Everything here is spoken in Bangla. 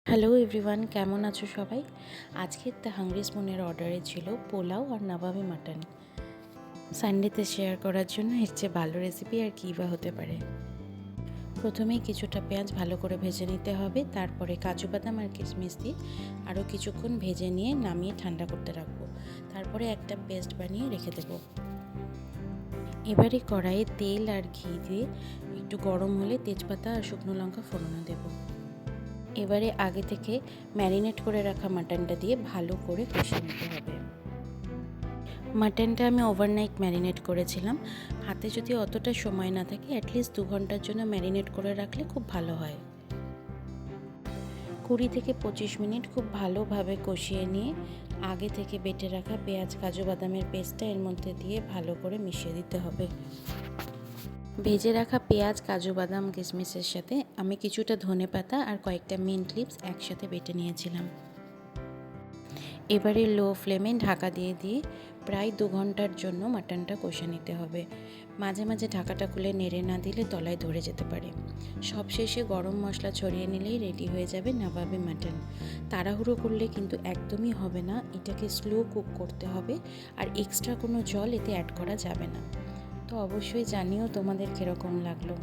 হ্যালো এভরিওয়ান, কেমন আছো সবাই? আজকে দ্য হাংরি স্পুনের অর্ডারে ছিল পোলাও আর নবাবী মাটন। সানডেতে শেয়ার করার জন্য এর চেয়ে ভালো রেসিপি আর কী বা হতে পারে। প্রথমেই কিছুটা পেঁয়াজ ভালো করে ভেজে নিতে হবে, তারপরে কাজু বাদাম আর কিশমিশ দিয়ে আরও কিছুক্ষণ ভেজে নিয়ে নামিয়ে ঠান্ডা করতে রাখবো। তারপরে একটা পেস্ট বানিয়ে রেখে দেবো। এবারে কড়াইয়ে তেল আর ঘি দিয়ে একটু গরম হলে তেজপাতা আর শুকনো লঙ্কা ফোড়নে দেবো। এবারে আগে থেকে ম্যারিনেট করে রাখা মাটনটা দিয়ে ভালো করে কষিয়ে নিতে হবে। মাটনটা আমি ওভারনাইট ম্যারিনেট করেছিলাম। হাতে যদি অতটা সময় না থাকে অ্যাটলিস্ট 2 ঘন্টার জন্য ম্যারিনেট করে রাখলে খুব ভালো হয়। 20 থেকে 25 মিনিট খুব ভালোভাবে কষিয়ে নিয়ে আগে থেকে বেটে রাখা পেঁয়াজ কাজু বাদামের পেস্টটা এর মধ্যে দিয়ে ভালো করে মিশিয়ে দিতে হবে। ভেজে রাখা পেঁয়াজ কাজু বাদাম কিশমিশের সাথে আমি কিছুটা ধনেপাতা আর কয়েকটা মিন্ট লিভস একসাথে বেটে নিয়েছিলাম। এবারে লো ফ্লেমে ঢাকা দিয়ে প্রায় 2 ঘন্টার জন্য মাটনটা কষে নিতে হবে। মাঝে মাঝে ঢাকাটা খুলে নেড়ে না দিলে তলায় ধরে যেতে পারে। সবশেষে গরম মশলা ছড়িয়ে নিলেই রেডি হয়ে যাবে নবাবী মাটন। তাড়াহুড়ো করলে কিন্তু একদমই হবে না, এটাকে স্লো কুক করতে হবে আর এক্সট্রা কোনো জল এতে অ্যাড করা যাবে না। তো অবশ্যই জানিও তোমাদের কীরকম লাগলো।